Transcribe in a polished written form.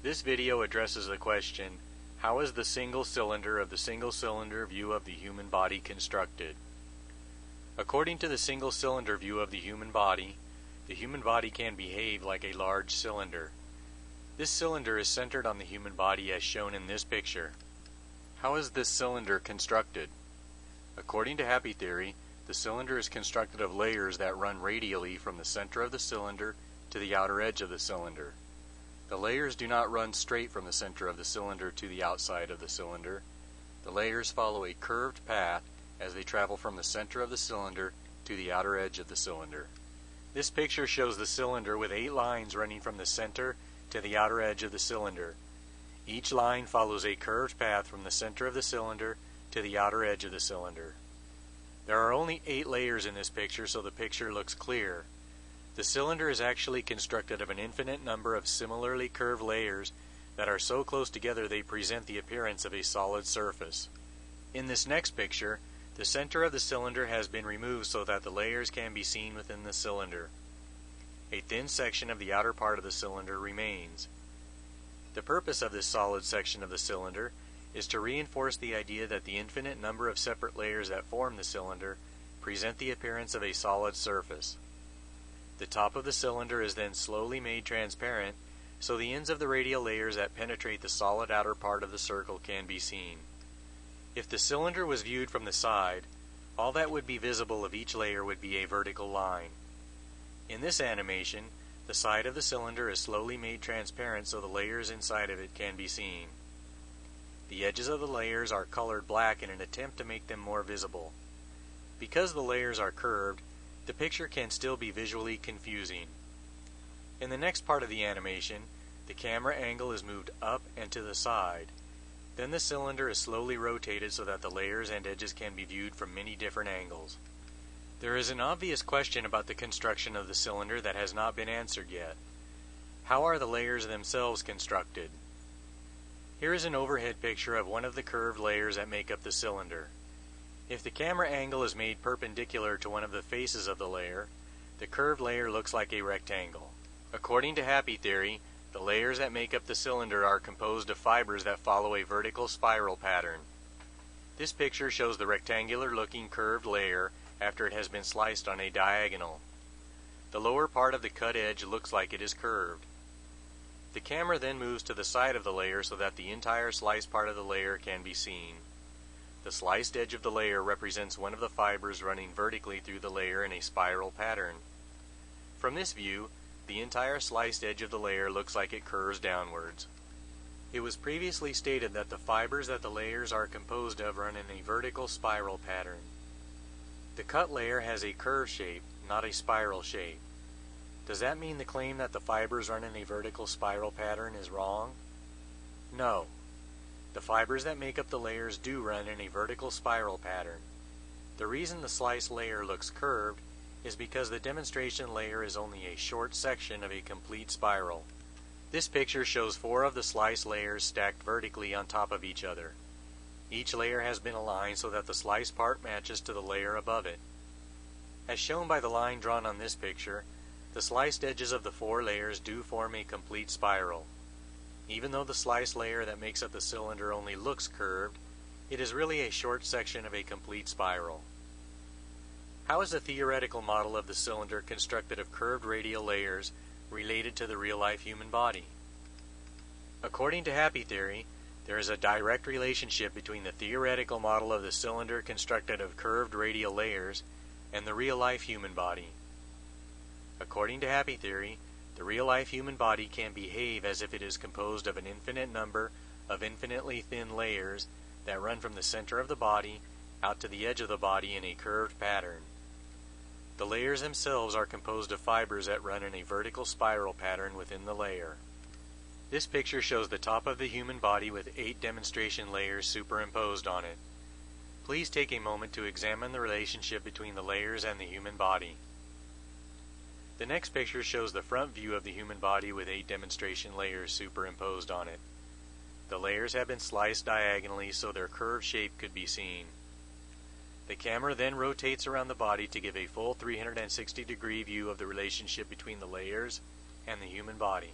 This video addresses the question, how is the single cylinder of the single cylinder view of the human body constructed? According to the single cylinder view of the human body can behave like a large cylinder. This cylinder is centered on the human body as shown in this picture. How is this cylinder constructed? According to Happeh theory, the cylinder is constructed of layers that run radially from the center of the cylinder to the outer edge of the cylinder. The layers do not run straight from the center of the cylinder to the outside of the cylinder. The layers follow a curved path as they travel from the center of the cylinder to the outer edge of the cylinder. This picture shows the cylinder with 8 lines running from the center to the outer edge of the cylinder. Each line follows a curved path from the center of the cylinder to the outer edge of the cylinder. There are only 8 layers in this picture, so the picture looks clear. The cylinder is actually constructed of an infinite number of similarly curved layers that are so close together they present the appearance of a solid surface. In this next picture, the center of the cylinder has been removed so that the layers can be seen within the cylinder. A thin section of the outer part of the cylinder remains. The purpose of this solid section of the cylinder is to reinforce the idea that the infinite number of separate layers that form the cylinder present the appearance of a solid surface. The top of the cylinder is then slowly made transparent, so the ends of the radial layers that penetrate the solid outer part of the circle can be seen. If the cylinder was viewed from the side, all that would be visible of each layer would be a vertical line. In this animation, the side of the cylinder is slowly made transparent so the layers inside of it can be seen. The edges of the layers are colored black in an attempt to make them more visible. Because the layers are curved, the picture can still be visually confusing. In the next part of the animation, the camera angle is moved up and to the side. Then the cylinder is slowly rotated so that the layers and edges can be viewed from many different angles. There is an obvious question about the construction of the cylinder that has not been answered yet. How are the layers themselves constructed? Here is an overhead picture of one of the curved layers that make up the cylinder. If the camera angle is made perpendicular to one of the faces of the layer, the curved layer looks like a rectangle. According to Happeh theory, the layers that make up the cylinder are composed of fibers that follow a vertical spiral pattern. This picture shows the rectangular-looking curved layer after it has been sliced on a diagonal. The lower part of the cut edge looks like it is curved. The camera then moves to the side of the layer so that the entire sliced part of the layer can be seen. The sliced edge of the layer represents one of the fibers running vertically through the layer in a spiral pattern. From this view, the entire sliced edge of the layer looks like it curves downwards. It was previously stated that the fibers that the layers are composed of run in a vertical spiral pattern. The cut layer has a curved shape, not a spiral shape. Does that mean the claim that the fibers run in a vertical spiral pattern is wrong? No. The fibers that make up the layers do run in a vertical spiral pattern. The reason the sliced layer looks curved is because the demonstration layer is only a short section of a complete spiral. This picture shows 4 of the sliced layers stacked vertically on top of each other. Each layer has been aligned so that the sliced part matches to the layer above it. As shown by the line drawn on this picture, the sliced edges of the 4 layers do form a complete spiral. Even though the sliced layer that makes up the cylinder only looks curved, it is really a short section of a complete spiral. How is the theoretical model of the cylinder constructed of curved radial layers related to the real-life human body? According to Happeh theory, there is a direct relationship between the theoretical model of the cylinder constructed of curved radial layers and the real-life human body. According to Happeh theory, the real-life human body can behave as if it is composed of an infinite number of infinitely thin layers that run from the center of the body out to the edge of the body in a curved pattern. The layers themselves are composed of fibers that run in a vertical spiral pattern within the layer. This picture shows the top of the human body with 8 demonstration layers superimposed on it. Please take a moment to examine the relationship between the layers and the human body. The next picture shows the front view of the human body with 8 demonstration layers superimposed on it. The layers have been sliced diagonally so their curved shape could be seen. The camera then rotates around the body to give a full 360-degree view of the relationship between the layers and the human body.